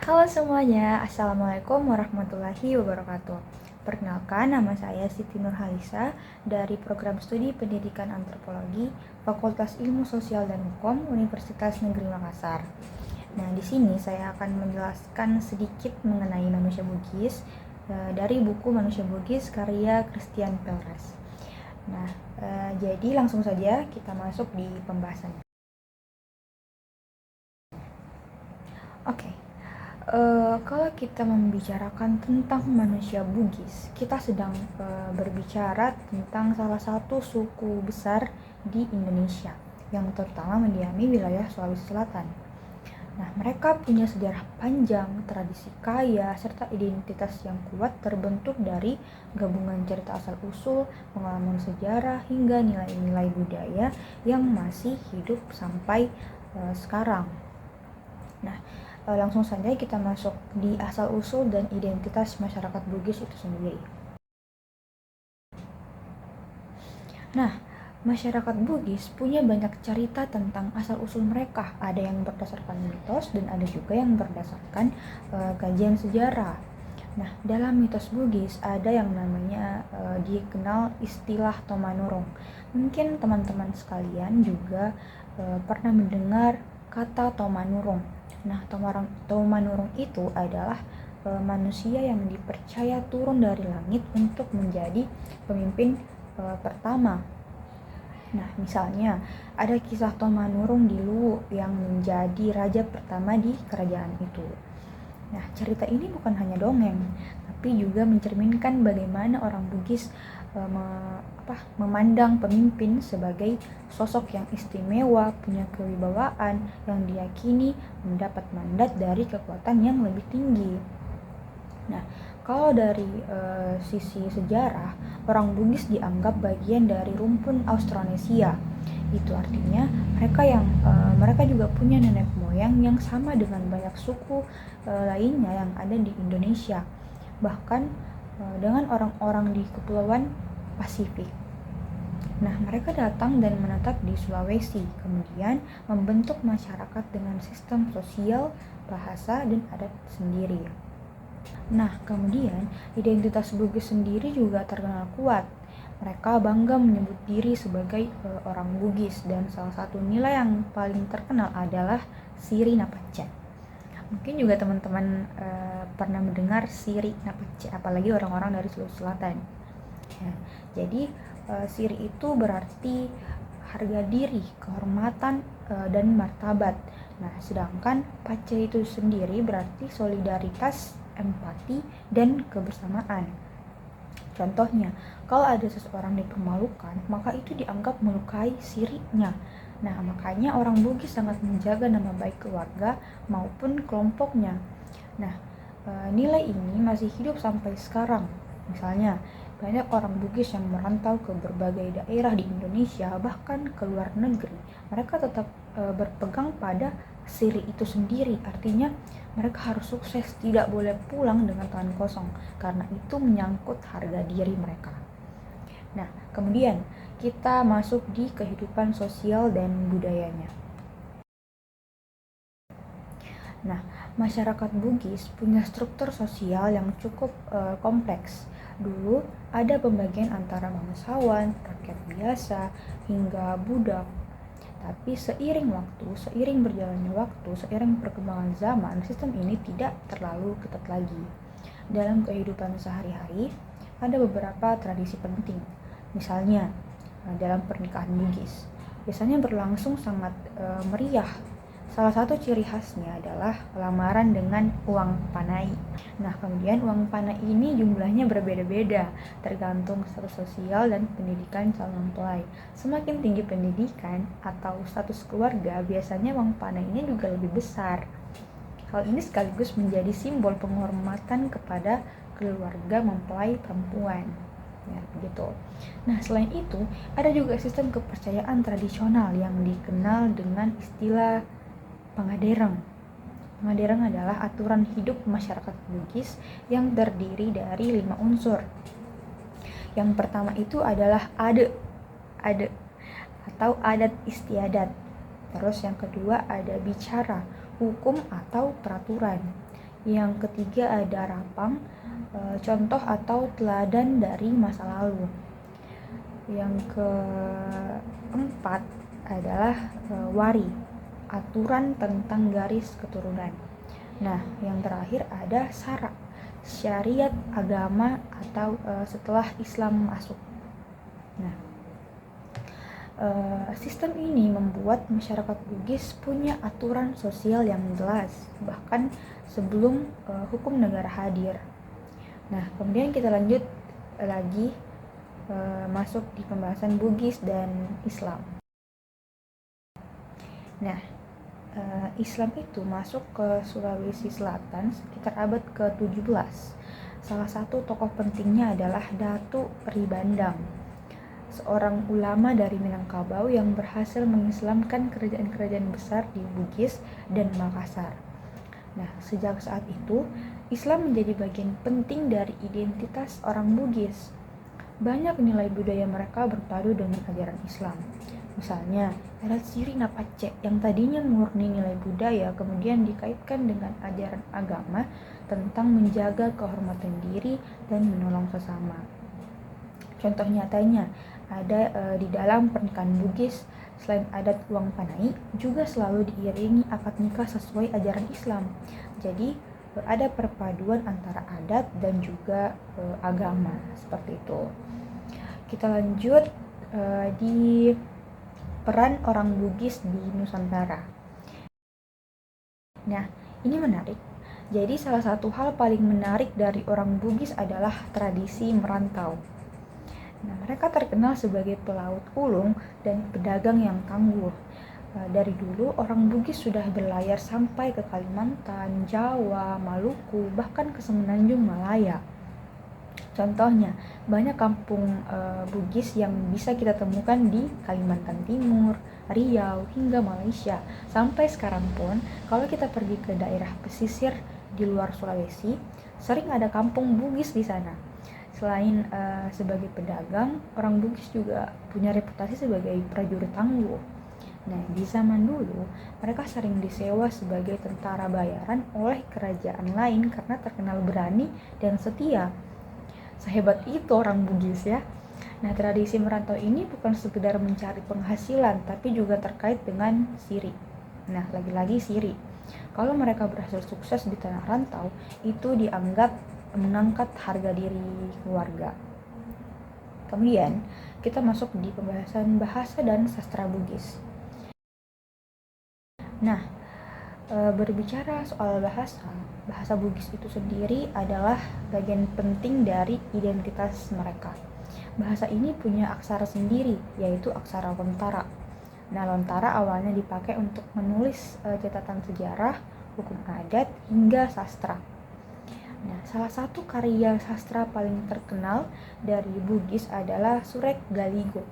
Halo semuanya, Assalamualaikum warahmatullahi wabarakatuh. Perkenalkan, nama saya Siti Nurhalisa dari Program Studi Pendidikan Antropologi Fakultas Ilmu Sosial dan Hukum Universitas Negeri Makassar. Nah, di sini saya akan menjelaskan sedikit mengenai manusia Bugis dari buku Manusia Bugis karya Christian Pelres. Nah, jadi langsung saja kita masuk di pembahasannya. Oke. Kalau kita membicarakan tentang manusia Bugis, kita sedang berbicara tentang salah satu suku besar di Indonesia yang terutama mendiami wilayah Sulawesi Selatan. Nah, mereka punya sejarah panjang, tradisi kaya, serta identitas yang kuat terbentuk dari gabungan cerita asal-usul, pengalaman sejarah, hingga nilai-nilai budaya yang masih hidup sampai sekarang. Nah, langsung saja kita masuk di asal-usul dan identitas masyarakat Bugis itu sendiri. Nah, masyarakat Bugis punya banyak cerita tentang asal-usul mereka. Ada yang berdasarkan mitos dan ada juga yang berdasarkan kajian sejarah. Nah, dalam mitos Bugis ada yang namanya dikenal istilah Tomanurung. Mungkin teman-teman sekalian juga pernah mendengar kata Tomanurung. Nah, Tomanurung itu adalah manusia yang dipercaya turun dari langit untuk menjadi pemimpin pertama. Nah, misalnya ada kisah Tomanurung di Luwu yang menjadi raja pertama di kerajaan itu. Nah, cerita ini bukan hanya dongeng, tapi juga mencerminkan bagaimana orang Bugis memandang pemimpin sebagai sosok yang istimewa, punya kewibawaan, yang diyakini mendapat mandat dari kekuatan yang lebih tinggi. Nah, kalau dari sisi sejarah, orang Bugis dianggap bagian dari rumpun Austronesia. Itu artinya mereka juga punya nenek moyang yang sama dengan banyak suku lainnya yang ada di Indonesia, bahkan dengan orang-orang di Kepulauan Pasifik. Nah, mereka datang dan menetap di Sulawesi, kemudian membentuk masyarakat dengan sistem sosial, bahasa, dan adat sendiri. Nah, kemudian identitas Bugis sendiri juga terkenal kuat. Mereka bangga menyebut diri sebagai orang Bugis, dan salah satu nilai yang paling terkenal adalah Siri Napace. Mungkin juga teman-teman pernah mendengar Siri Napace, apalagi orang-orang dari Sulawesi Selatan. Ya, jadi Siri itu berarti harga diri, kehormatan, dan martabat. Nah, sedangkan Pace itu sendiri berarti solidaritas, empati, dan kebersamaan. Contohnya, kalau ada seseorang dipermalukan, maka itu dianggap melukai sirinya. Nah, makanya orang Bugis sangat menjaga nama baik keluarga maupun kelompoknya. Nah, nilai ini masih hidup sampai sekarang. Misalnya, banyak orang Bugis yang merantau ke berbagai daerah di Indonesia, bahkan ke luar negeri. Mereka tetap berpegang pada siri itu sendiri. Artinya, mereka harus sukses, tidak boleh pulang dengan tangan kosong, karena itu menyangkut harga diri mereka. Nah, kemudian kita masuk di kehidupan sosial dan budayanya. Nah, masyarakat Bugis punya struktur sosial yang cukup kompleks. Dulu ada pembagian antara bangsawan, rakyat biasa, hingga budak. Tapi seiring berjalannya waktu, seiring perkembangan zaman, sistem ini tidak terlalu ketat lagi. Dalam kehidupan sehari-hari, ada beberapa tradisi penting. Misalnya, dalam pernikahan Bugis, biasanya berlangsung sangat meriah. Salah satu ciri khasnya adalah lamaran dengan uang panai. Nah, kemudian uang panai ini jumlahnya berbeda-beda, tergantung status sosial dan pendidikan calon mempelai. Semakin tinggi pendidikan atau status keluarga, biasanya uang panainya juga lebih besar. Hal ini sekaligus menjadi simbol penghormatan kepada keluarga mempelai perempuan. Ya, begitu. Nah, selain itu, ada juga sistem kepercayaan tradisional yang dikenal dengan istilah Pangadereng. Pangadereng adalah aturan hidup masyarakat Bugis yang terdiri dari 5 unsur. Yang pertama itu adalah ade atau adat istiadat. Terus yang kedua ada bicara, hukum atau peraturan. Yang ketiga ada rapang, contoh atau teladan dari masa lalu. Yang keempat adalah wari, aturan tentang garis keturunan. Nah, yang terakhir ada syara, syariat agama atau setelah Islam masuk. Nah, sistem ini membuat masyarakat Bugis punya aturan sosial yang jelas, bahkan sebelum hukum negara hadir. Nah, kemudian kita lanjut lagi masuk di pembahasan Bugis dan Islam. Nah, Islam itu masuk ke Sulawesi Selatan sekitar abad ke-17. Salah satu tokoh pentingnya adalah Datu Ribandang, seorang ulama dari Minangkabau yang berhasil mengislamkan kerajaan-kerajaan besar di Bugis dan Makassar. Nah, sejak saat itu, Islam menjadi bagian penting dari identitas orang Bugis. Banyak nilai budaya mereka berpadu dengan ajaran Islam. Misalnya, adat Siri Napace yang tadinya murni nilai budaya kemudian dikaitkan dengan ajaran agama tentang menjaga kehormatan diri dan menolong sesama. Contoh nyatanya ada di dalam pernikahan Bugis, selain adat uang panai, juga selalu diiringi akad nikah sesuai ajaran Islam. Jadi ada perpaduan antara adat dan juga agama seperti itu. Kita lanjut di peran orang Bugis di Nusantara. Nah, ini menarik. Jadi salah satu hal paling menarik dari orang Bugis adalah tradisi merantau. Nah, mereka terkenal sebagai pelaut ulung dan pedagang yang tangguh. Dari dulu orang Bugis sudah berlayar sampai ke Kalimantan, Jawa, Maluku, bahkan ke Semenanjung Malaya. Contohnya, banyak kampung Bugis yang bisa kita temukan di Kalimantan Timur, Riau, hingga Malaysia. Sampai sekarang pun, kalau kita pergi ke daerah pesisir di luar Sulawesi, sering ada kampung Bugis di sana. Selain sebagai pedagang, orang Bugis juga punya reputasi sebagai prajurit tangguh. Nah, di zaman dulu, mereka sering disewa sebagai tentara bayaran oleh kerajaan lain karena terkenal berani dan setia. Sehebat itu orang Bugis ya. Nah, tradisi merantau ini bukan sekedar mencari penghasilan, tapi juga terkait dengan siri. Nah, lagi-lagi siri. Kalau mereka berhasil sukses di tanah rantau, itu dianggap mengangkat harga diri keluarga. Kemudian, kita masuk di pembahasan bahasa dan sastra Bugis. Nah, berbicara soal bahasa Bugis itu sendiri adalah bagian penting dari identitas mereka. Bahasa ini punya aksara sendiri, yaitu aksara lontara. Nah, lontara awalnya dipakai untuk menulis catatan sejarah, hukum adat, hingga sastra. Nah, salah satu karya sastra paling terkenal dari Bugis adalah Surek Galigo.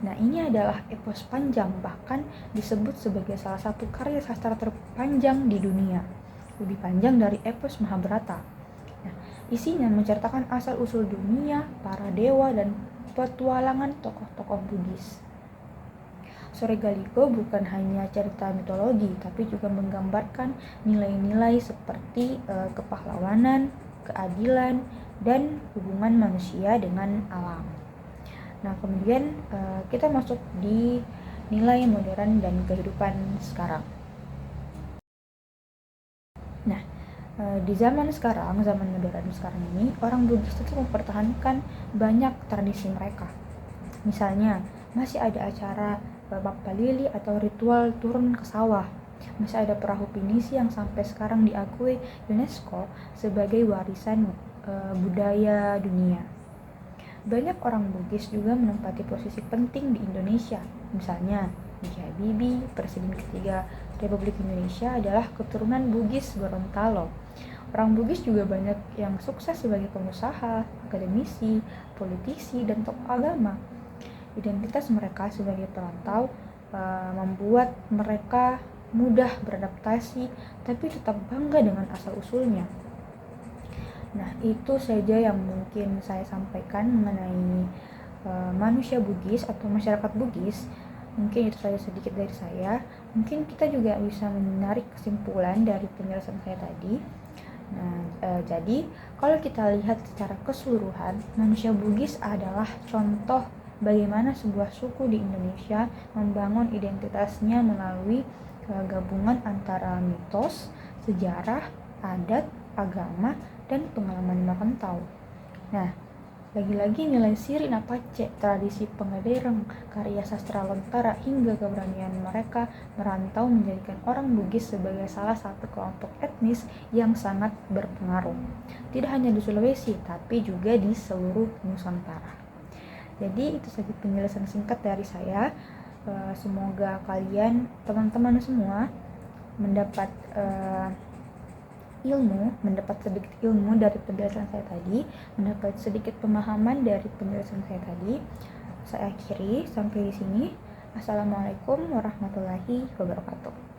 Nah, ini adalah epos panjang, bahkan disebut sebagai salah satu karya sastra terpanjang di dunia. Lebih panjang dari epos Mahabharata. Nah, isinya menceritakan asal-usul dunia, para dewa, dan petualangan tokoh-tokoh Bugis. Surek Galigo bukan hanya cerita mitologi, tapi juga menggambarkan nilai-nilai seperti kepahlawanan, keadilan, dan hubungan manusia dengan alam. Nah, kemudian kita masuk di nilai modern dan kehidupan sekarang. Nah, di zaman modern sekarang ini, orang Bugis tetap mempertahankan banyak tradisi mereka. Misalnya, masih ada acara babak palili atau ritual turun ke sawah. Masih ada perahu pinisi yang sampai sekarang diakui UNESCO sebagai warisan budaya dunia. Banyak orang Bugis juga menempati posisi penting di Indonesia. Misalnya, B.J. Habibie, Presiden ketiga Republik Indonesia, adalah keturunan Bugis Gorontalo. Orang Bugis juga banyak yang sukses sebagai pengusaha, akademisi, politisi, dan tokoh agama. Identitas mereka sebagai perantau membuat mereka mudah beradaptasi, tapi tetap bangga dengan asal-usulnya. Nah, itu saja yang mungkin saya sampaikan mengenai manusia Bugis atau masyarakat Bugis. Mungkin itu saja sedikit dari saya. Mungkin kita juga bisa menarik kesimpulan dari penjelasan saya tadi. Jadi kalau kita lihat secara keseluruhan, manusia Bugis adalah contoh bagaimana sebuah suku di Indonesia membangun identitasnya melalui gabungan antara mitos, sejarah, adat, agama, dan pengalaman merantau. Nah, lagi-lagi nilai Siri Napace, tradisi Pengedereng, karya sastra Lontara, hingga keberanian mereka merantau menjadikan orang Bugis sebagai salah satu kelompok etnis yang sangat berpengaruh. Tidak hanya di Sulawesi, tapi juga di seluruh Nusantara. Jadi itu saja penjelasan singkat dari saya. Semoga kalian, teman-teman semua, mendapat sedikit ilmu dari penjelasan saya tadi, mendapat sedikit pemahaman dari penjelasan saya tadi. Saya akhiri sampai di sini. Assalamualaikum warahmatullahi wabarakatuh.